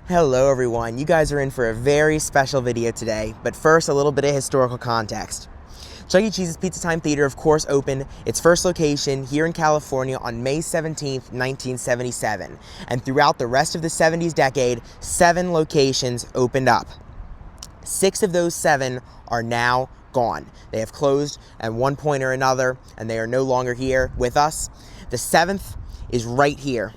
Hello everyone, you guys are in for a very special video today, but first a little bit of historical context. Chuck E. Cheese's Pizza Time Theater of course opened its first location here in California on May 17th, 1977, and throughout the rest of the 70s decade, 7 locations opened up. 6 of those 7 are now gone. They have closed at one point or another, and they are no longer here with us. The 7th is right here.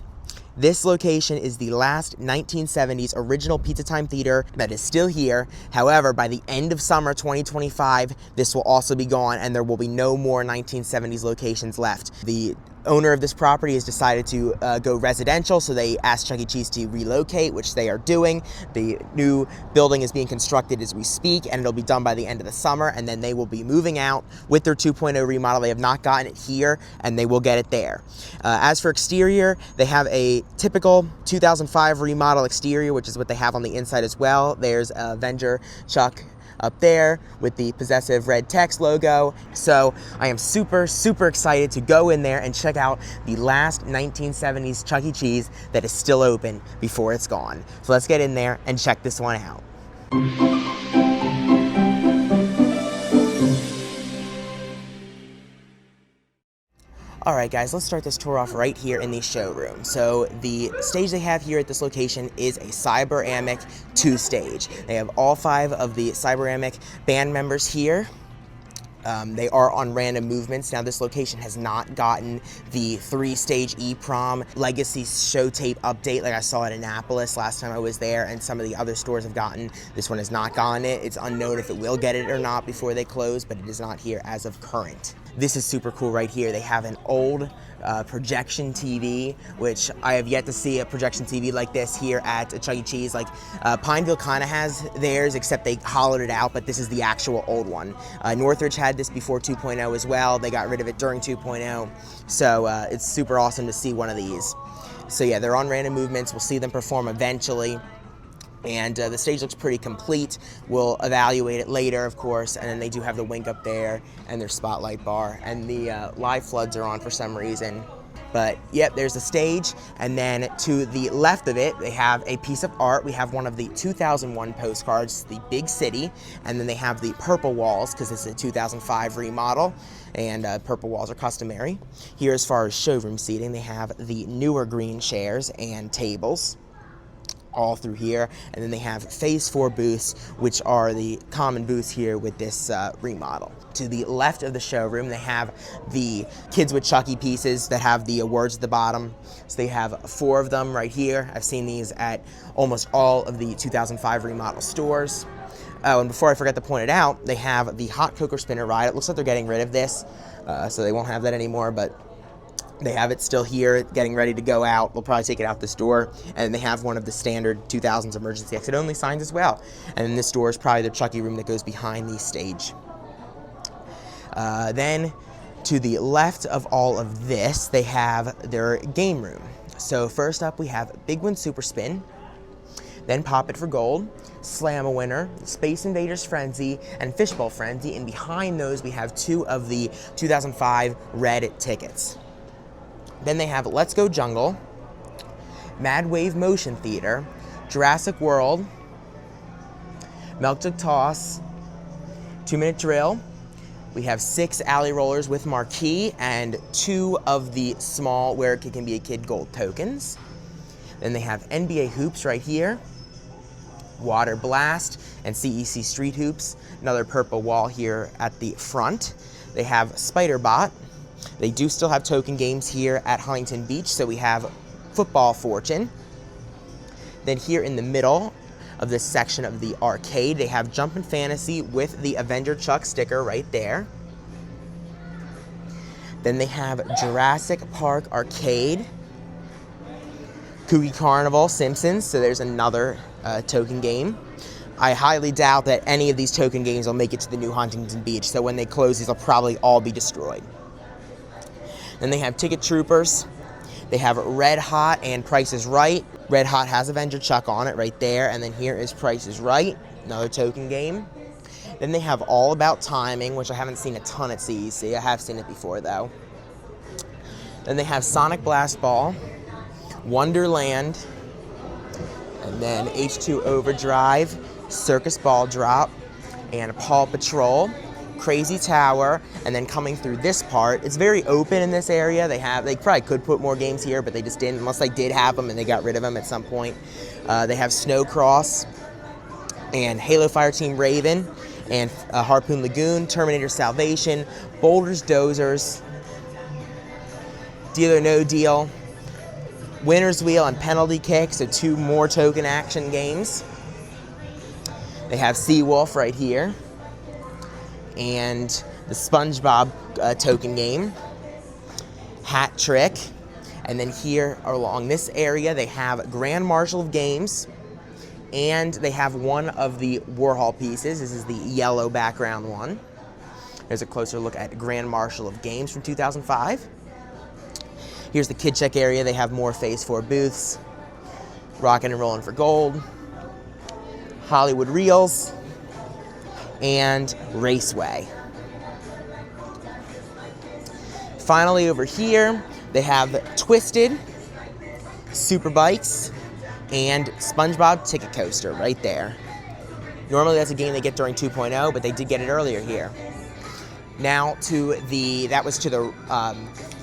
This location is the last 1970s original Pizza Time Theater that is still here. However, by the end of summer 2025, this will also be gone and there will be no more 1970s locations left. The owner of this property has decided to go residential, so they asked Chuck E. Cheese to relocate, which they are doing. The new building is being constructed as we speak, and it'll be done by the end of the summer, and then they will be moving out with their 2.0 remodel. They have not gotten it here, and they will get it there. As for exterior, they have a typical 2005 remodel exterior, which is what they have on the inside as well. There's Avenger Chuck up there with the possessive red text logo. So I am super excited to go in there and check out the last 1970s Chuck E. Cheese that is still open before it's gone. So let's get in there and check this one out. Alright guys, let's start this tour off right here in the showroom. So the stage they have here at this location is a Cyberamic 2 stage. They have all 5 of the Cyberamic band members here. They are on random movements. Now this location has not gotten the 3-stage EEPROM legacy show tape update like I saw at Annapolis last time I was there, and some of the other stores have gotten. This one has not gotten it. It's unknown if it will get it or not before they close, but it is not here as of current. This is super cool right here. They have an old projection TV, which I have yet to see a projection TV like this here at Chuck E. Cheese. Like Pineville kind of has theirs, except they hollowed it out, but this is the actual old one. Northridge had this before 2.0 as well. They got rid of it during 2.0, so it's super awesome to see one of these. So yeah, they're on random movements. We'll see them perform eventually. And the stage looks pretty complete. We'll evaluate it later, of course, and then they do have the wink up there and their spotlight bar, and the live floods are on for some reason. But yep, there's the stage, and then to the left of it, they have a piece of art. We have one of the 2001 postcards, the big city, and then they have the purple walls, because this is a 2005 remodel, and purple walls are customary. Here, as far as showroom seating, they have the newer green chairs and tables all through here, and then they have phase 4 booths, which are the common booths here with this remodel. To the left of the showroom, they have the Kids with Chucky pieces that have the words at the bottom. So they have 4 of them right here. I've seen these at almost all of the 2005 remodel stores. Oh, and before I forget to point it out, they have the hot coker spinner ride. It looks like they're getting rid of this, so they won't have that anymore, but they have it still here, getting ready to go out. They'll probably take it out this door. And they have one of the standard 2000s emergency exit only signs as well. And then this door is probably the Chucky room that goes behind the stage. Then to the left of all of this, they have their game room. So first up, we have Big Win Super Spin, then Pop It for Gold, Slam-A-Winner, Space Invaders Frenzy, and Fishbowl Frenzy. And behind those, we have 2 of the 2005 red tickets. Then they have Let's Go Jungle, Mad Wave Motion Theater, Jurassic World, Milk Jug Toss, 2-Minute Drill. We have 6 Alley Rollers with Marquee and 2 of the small Where a Kid Can Be a Kid gold tokens. Then they have NBA Hoops right here, Water Blast, and CEC Street Hoops. Another purple wall here at the front. They have Spider-Bot. They do still have token games here at Huntington Beach, so we have Football Fortune. Then here in the middle of this section of the arcade, they have Jumpin' Fantasy with the Avenger Chuck sticker right there. Then they have Jurassic Park Arcade, Kooky Carnival, Simpsons, so there's another token game. I highly doubt that any of these token games will make it to the new Huntington Beach, so when they close, these will probably all be destroyed. Then they have Ticket Troopers. They have Red Hot and Price is Right. Red Hot has Avenger Chuck on it right there, and then here is Price is Right, another token game. Then they have All About Timing, which I haven't seen a ton at CEC. I have seen it before, though. Then they have Sonic Blast Ball, Wonderland, And then H2 Overdrive, Circus Ball Drop, and Paw Patrol, Crazy Tower, and then coming through this part, it's very open in this area. They probably could put more games here, but they just didn't, unless they did have them and they got rid of them at some point. They have Snow Cross, and Halo Fireteam Raven, and Harpoon Lagoon, Terminator Salvation, Boulder's Dozers, Deal or No Deal, Winner's Wheel, and Penalty Kick, so 2 more token action games. They have Seawolf right here, and the SpongeBob token game, Hat Trick, and then here along this area they have Grand Marshal of Games, and they have one of the Warhol pieces. This is the yellow background one. Here's a closer look at Grand Marshal of Games from 2005. Here's the Kid Check area. They have more Phase 4 booths, Rockin' and Rollin' for Gold, Hollywood Reels, and Raceway. Finally over here, they have Twisted, Super Bikes, and SpongeBob Ticket Coaster right there. Normally that's a game they get during 2.0, but they did get it earlier here. Now that was to the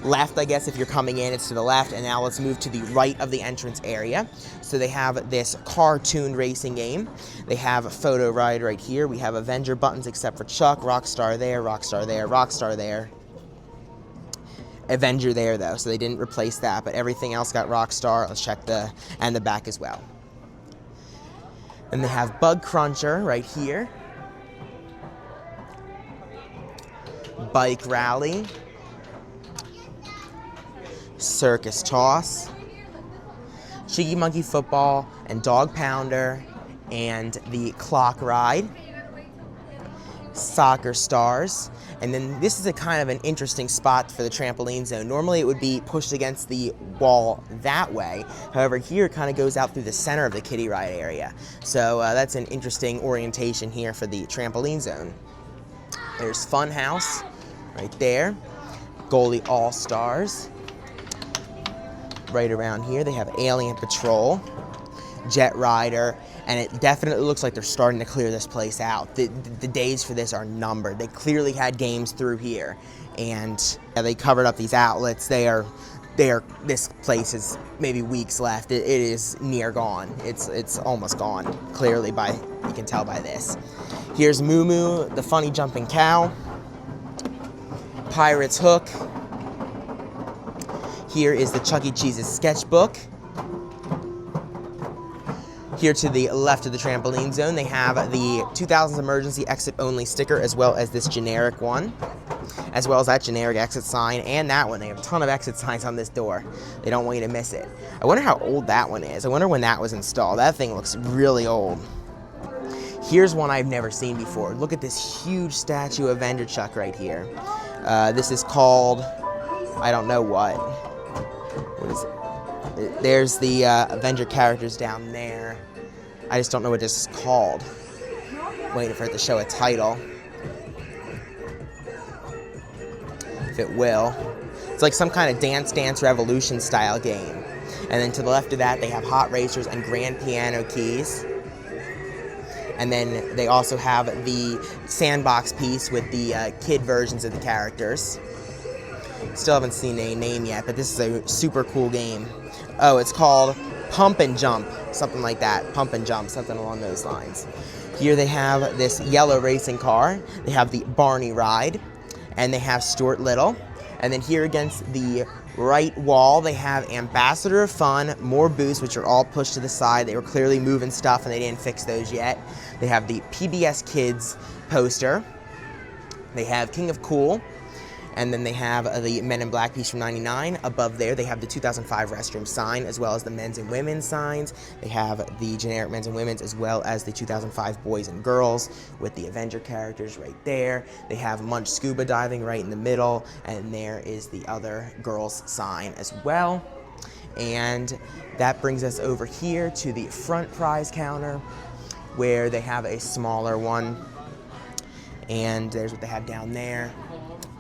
left, I guess. If you're coming in, it's to the left, and now let's move to the right of the entrance area. So they have this cartoon racing game. They have a photo ride right here. We have Avenger buttons except for Chuck, Rockstar there, Rockstar there, Rockstar there. Avenger there though, so they didn't replace that, but everything else got Rockstar. Let's check the back as well. Then they have Bug Cruncher right here, Bike Rally, Circus Toss, Cheeky Monkey Football, and Dog Pounder, and the Clock Ride, Soccer Stars. And then this is a kind of an interesting spot for the trampoline zone. Normally it would be pushed against the wall that way. However, here it kind of goes out through the center of the kiddie ride area. So that's an interesting orientation here for the trampoline zone. There's Funhouse right there. Goalie All-Stars. Right around here they have Alien Patrol, Jet Rider, and it definitely looks like they're starting to clear this place out. The days for this are numbered. They clearly had games through here, and they covered up these outlets. This place is maybe weeks left. It is near gone. It's almost gone, clearly, you can tell by this. Here's Moo Moo, the funny jumping cow, Pirate's Hook. Here is the Chuck E. Cheese's sketchbook. Here to the left of the trampoline zone, they have the 2000s emergency exit only sticker, as well as this generic one, as well as that generic exit sign, and that one. They have a ton of exit signs on this door. They don't want you to miss it. I wonder how old that one is. I wonder when that was installed. That thing looks really old. Here's one I've never seen before. Look at this huge statue of Avenger Chuck right here. This is called, I don't know what. What is it? There's the Avenger characters down there. I just don't know what this is called. Waiting for it to show a title. If it will. It's like some kind of Dance Dance Revolution style game. And then to the left of that, they have Hot Racers and Grand Piano Keys. And then they also have the sandbox piece with the kid versions of the characters. Still haven't seen a name yet, but this is a super cool game. Oh, it's called Pump and Jump, something like that. Pump and Jump, something along those lines. Here they have this yellow racing car. They have the Barney Ride, and they have Stuart Little. And then here against the right wall, they have Ambassador of Fun, more booths, which are all pushed to the side. They were clearly moving stuff, and they didn't fix those yet. They have the PBS Kids poster. They have King of Cool. And then they have the Men in Black piece from '99. Above there, they have the 2005 restroom sign, as well as the men's and women's signs. They have the generic men's and women's, as well as the 2005 boys and girls with the Avenger characters right there. They have Munch Scuba Diving right in the middle, and there is the other girls sign as well. And that brings us over here to the front prize counter, where they have a smaller one. And there's what they have down there.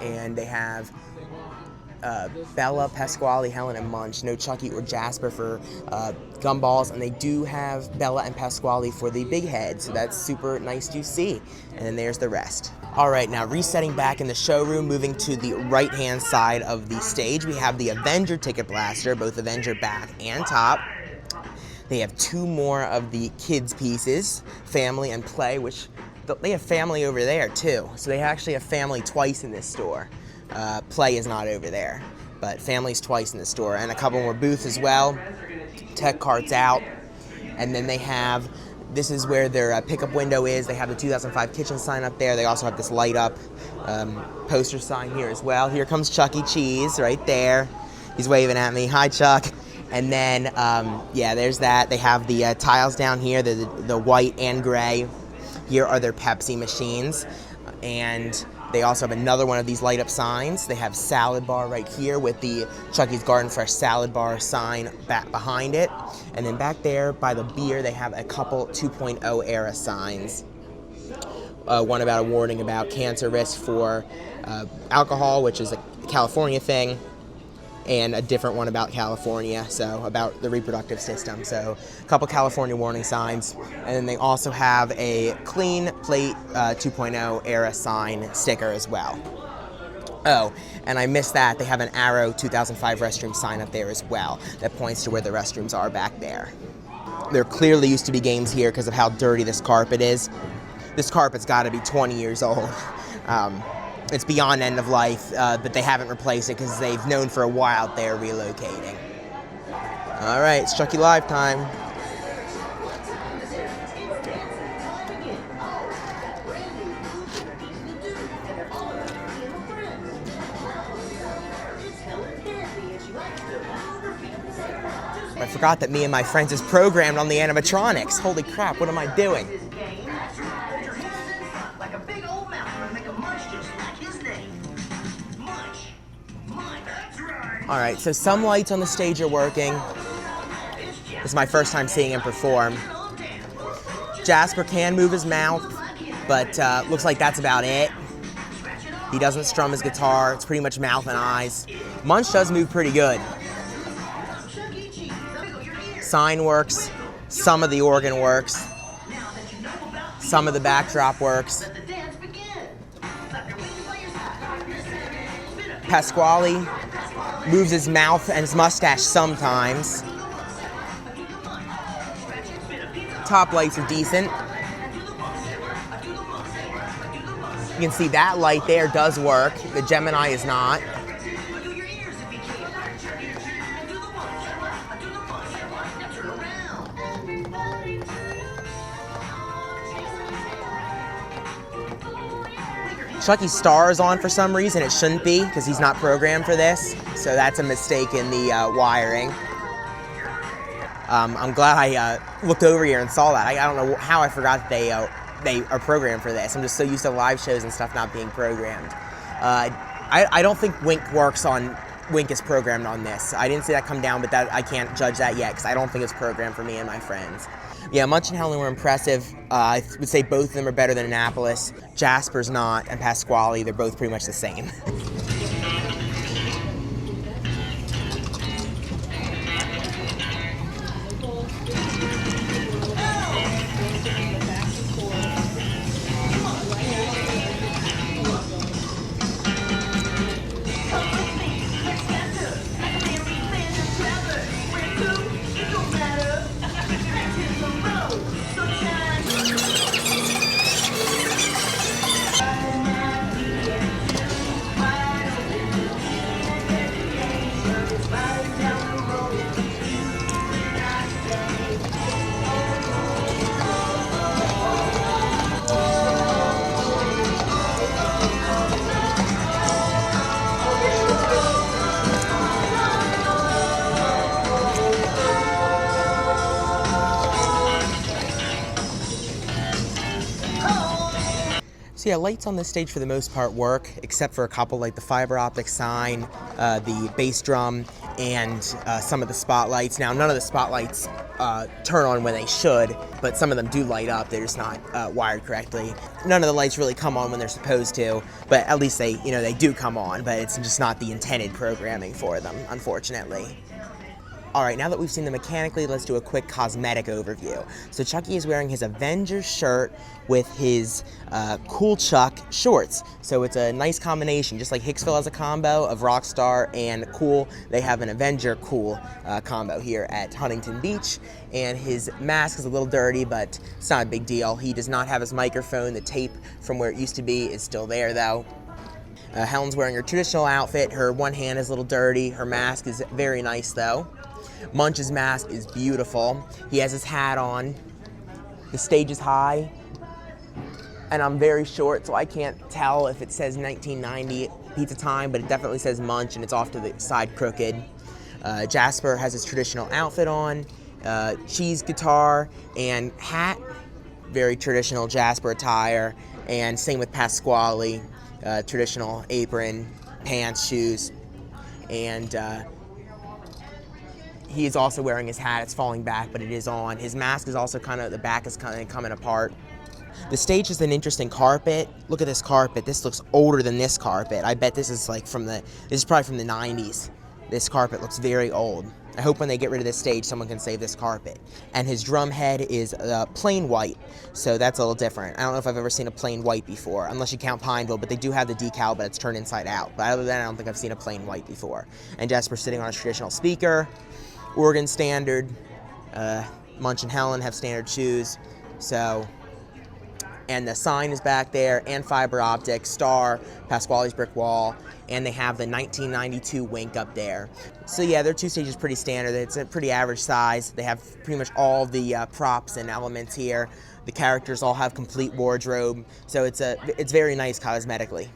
And they have Bella, Pasquale, Helen, and Munch. No Chucky or Jasper for gumballs, and they do have Bella and Pasquale for the big head, so that's super nice to see. And then there's the rest. All right, now resetting back in the showroom, moving to the right-hand side of the stage, we have the Avenger Ticket Blaster, both Avenger back and top. They have 2 more of the kids pieces, Family and Play, which they have Family over there too. So they actually have Family twice in this store. Play is not over there, but Family's twice in the store. And a couple more booths as well. Tech carts out. And then they have, this is where their pickup window is. They have the 2005 kitchen sign up there. They also have this light up poster sign here as well. Here comes Chuck E. Cheese right there. He's waving at me. Hi, Chuck. And then, yeah, there's that. They have the tiles down here, the white and gray. Here are their Pepsi machines. And they also have another one of these light up signs. They have salad bar right here with the Chucky's Garden Fresh salad bar sign back behind it. And then back there by the beer, they have a couple 2.0 era signs. One about a warning about cancer risk for alcohol, which is a California thing. And a different one about California, so about the reproductive system. So a couple California warning signs. And then they also have a Clean Plate 2.0 era sign sticker as well. Oh, and I missed that. They have an Arrow 2005 restroom sign up there as well that points to where the restrooms are back there. There clearly used to be games here because of how dirty this carpet is. This carpet's got to be 20 years old. It's beyond end of life, but they haven't replaced it because they've known for a while they're relocating. All right, it's Chucky Live time. I forgot that Me and My Friends is programmed on the Animatronics. Holy crap, what am I doing? All right, so some lights on the stage are working. This is my first time seeing him perform. Jasper can move his mouth, but looks like that's about it. He doesn't strum his guitar. It's pretty much mouth and eyes. Munch does move pretty good. Sign works. Some of the organ works. Some of the backdrop works. Pasquale moves his mouth and his mustache sometimes. Top lights are decent. You can see that light there does work. The Gemini is not. Chucky's star is on for some reason. It shouldn't be because he's not programmed for this. So that's a mistake in the wiring. I'm glad I looked over here and saw that. I don't know how I forgot that they are programmed for this. I'm just so used to live shows and stuff not being programmed. I don't think Wink is programmed on this. I didn't see that come down, but that I can't judge that yet because I don't think it's programmed for Me and My Friends. Yeah, Munch and Helen were impressive. I would say both of them are better than Annapolis. Jasper's not, and Pasquale, they're both pretty much the same. So yeah, lights on this stage for the most part work, except for a couple like the fiber optic sign, the bass drum, and some of the spotlights. Now, none of the spotlights turn on when they should, but some of them do light up. They're just not wired correctly. None of the lights really come on when they're supposed to, but at least they do come on, but it's just not the intended programming for them, unfortunately. All right, now that we've seen the mechanically, let's do a quick cosmetic overview. So Chucky is wearing his Avengers shirt with his Cool Chuck shorts. So it's a nice combination, just like Hicksville has a combo of Rockstar and Cool. They have an Avenger Cool combo here at Huntington Beach. And his mask is a little dirty, but it's not a big deal. He does not have his microphone. The tape from where it used to be is still there, though. Helen's wearing her traditional outfit. Her one hand is a little dirty. Her mask is very nice, though. Munch's mask is beautiful. He has his hat on. The stage is high, and I'm very short, so I can't tell if it says 1990 Pizza Time, but it definitely says Munch, and it's off to the side crooked. Jasper has his traditional outfit on, cheese guitar and hat, very traditional Jasper attire, and same with Pasquale, traditional apron, pants, shoes, and he is also wearing his hat. It's falling back, but it is on. His mask is also the back is kind of coming apart. The stage is an interesting carpet. Look at this carpet. This looks older than this carpet. I bet this is this is probably from the 90s. This carpet looks very old. I hope when they get rid of this stage, someone can save this carpet. And his drum head is plain white, so that's a little different. I don't know if I've ever seen a plain white before, unless you count Pineville, but they do have the decal, but it's turned inside out. But other than that, I don't think I've seen a plain white before. And Jasper's sitting on a traditional speaker. Organ standard. Munch and Helen have standard shoes. So, and the sign is back there, and fiber optic, Star, Pasquale's brick wall, and they have the 1992 Wink up there. So yeah, their two stages pretty standard. It's a pretty average size. They have pretty much all the props and elements here. The characters all have complete wardrobe, so it's very nice cosmetically.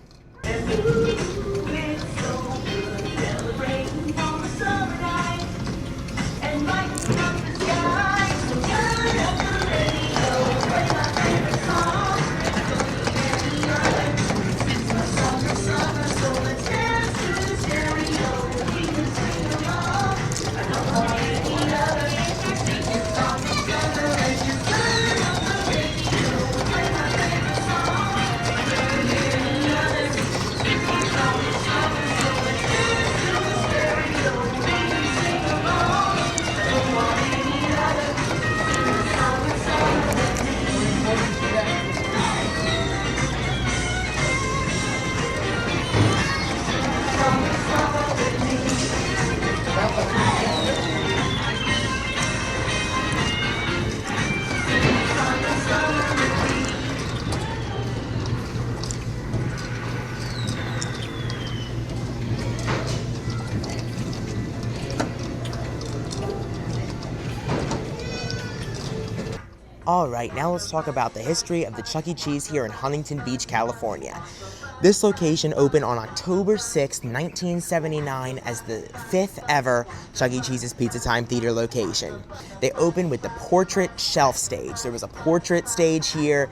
All right, now let's talk about the history of the Chuck E. Cheese here in Huntington Beach, California. This location opened on October 6, 1979 as the 5th ever Chuck E. Cheese's Pizza Time Theater location. They opened with the portrait shelf stage. There was a portrait stage here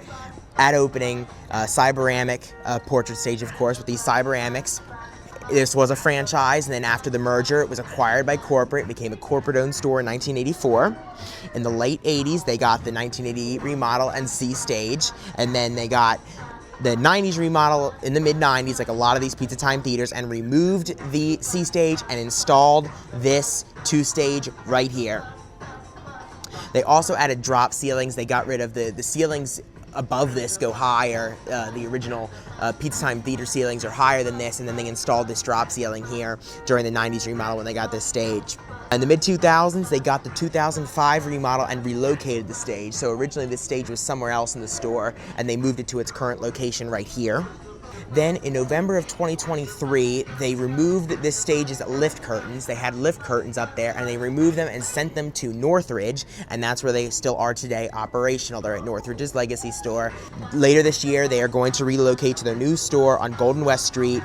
at opening, Cyberamic portrait stage, of course, with these Cyberamics. This was a franchise, and then after the merger, it was acquired by corporate. It became a corporate-owned store in 1984. In the late 80s, they got the 1988 remodel and C stage, and then they got the 90s remodel in the mid-90s, like a lot of these Pizza Time theaters, and removed the C stage and installed this 2-stage right here. They also added drop ceilings. They got rid of the ceilings above this go higher. The original Pizza Time theater ceilings are higher than this, and then they installed this drop ceiling here during the 90s remodel when they got this stage. In the mid-2000s, they got the 2005 remodel and relocated the stage. So originally this stage was somewhere else in the store, and they moved it to its current location right here. Then in November of 2023, they removed this stage's lift curtains. They had lift curtains up there, and they removed them and sent them to Northridge, and that's where they still are today, operational. They're at Northridge's Legacy store. Later this year, they are going to relocate to their new store on Goldenwest St,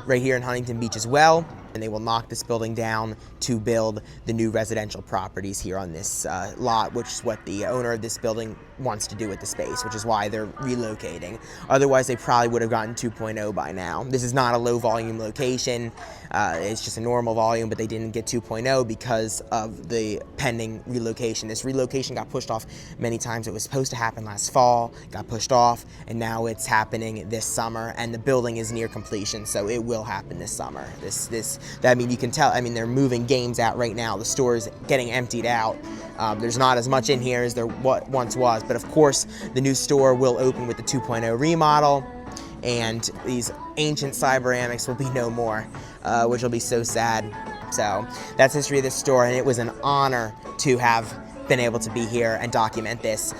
right here in Huntington Beach as well. And they will knock this building down to build the new residential properties here on this lot, which is what the owner of this building wants to do with the space, which is why they're relocating. Otherwise, they probably would have gotten 2.0 by now. This is not a low volume location. It's just a normal volume, but they didn't get 2.0 because of the pending relocation. This relocation got pushed off many times. It was supposed to happen last fall, got pushed off, and now it's happening this summer, and the building is near completion, so it will happen this summer. This I mean, you can tell, I mean, they're moving games out right now. The store is getting emptied out. There's not as much in here as there once was, but of course, the new store will open with the 2.0 remodel, and these ancient Cyberamics will be no more, which will be so sad. So that's the history of this store, and it was an honor to have been able to be here and document this,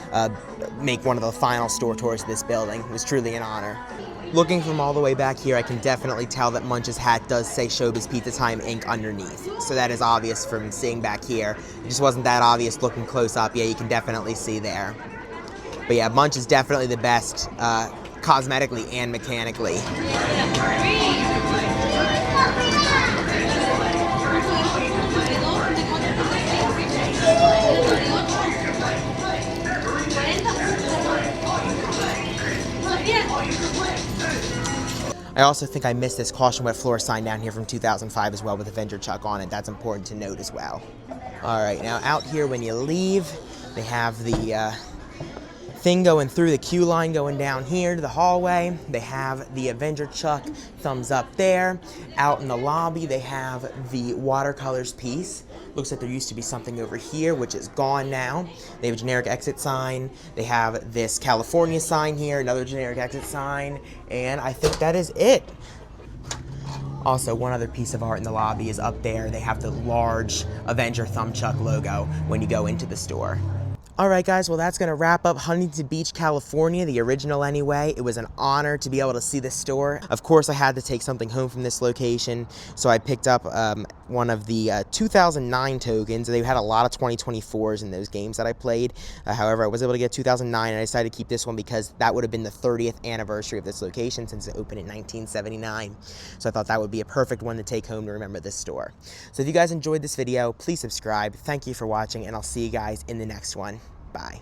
make one of the final store tours of this building. It was truly an honor. Looking from all the way back here, I can definitely tell that Munch's hat does say Showbiz Pizza Time Inc. underneath. So that is obvious from seeing back here. It just wasn't that obvious looking close up. Yeah, you can definitely see there. But yeah, Munch is definitely the best, cosmetically and mechanically. I also think I missed this caution wet floor sign down here from 2005 as well with Avenger Chuck on it. That's important to note as well. All right, now out here when you leave, they have the thing going through the queue line going down here to the hallway. They have the Avenger Chuck thumbs up there. Out in the lobby, they have the watercolors piece. Looks like there used to be something over here, which is gone now. They have a generic exit sign. They have this California sign here, another generic exit sign, and I think that is it. Also, one other piece of art in the lobby is up there. They have the large Avenger Thumbchuck logo when you go into the store. Alright guys, well that's going to wrap up Huntington Beach, California, the original anyway. It was an honor to be able to see this store. Of course I had to take something home from this location, so I picked up one of the 2009 tokens. They had a lot of 2024s in those games that I played. However, I was able to get 2009 and I decided to keep this one because that would have been the 30th anniversary of this location since it opened in 1979. So I thought that would be a perfect one to take home to remember this store. So if you guys enjoyed this video, please subscribe. Thank you for watching and I'll see you guys in the next one. Bye.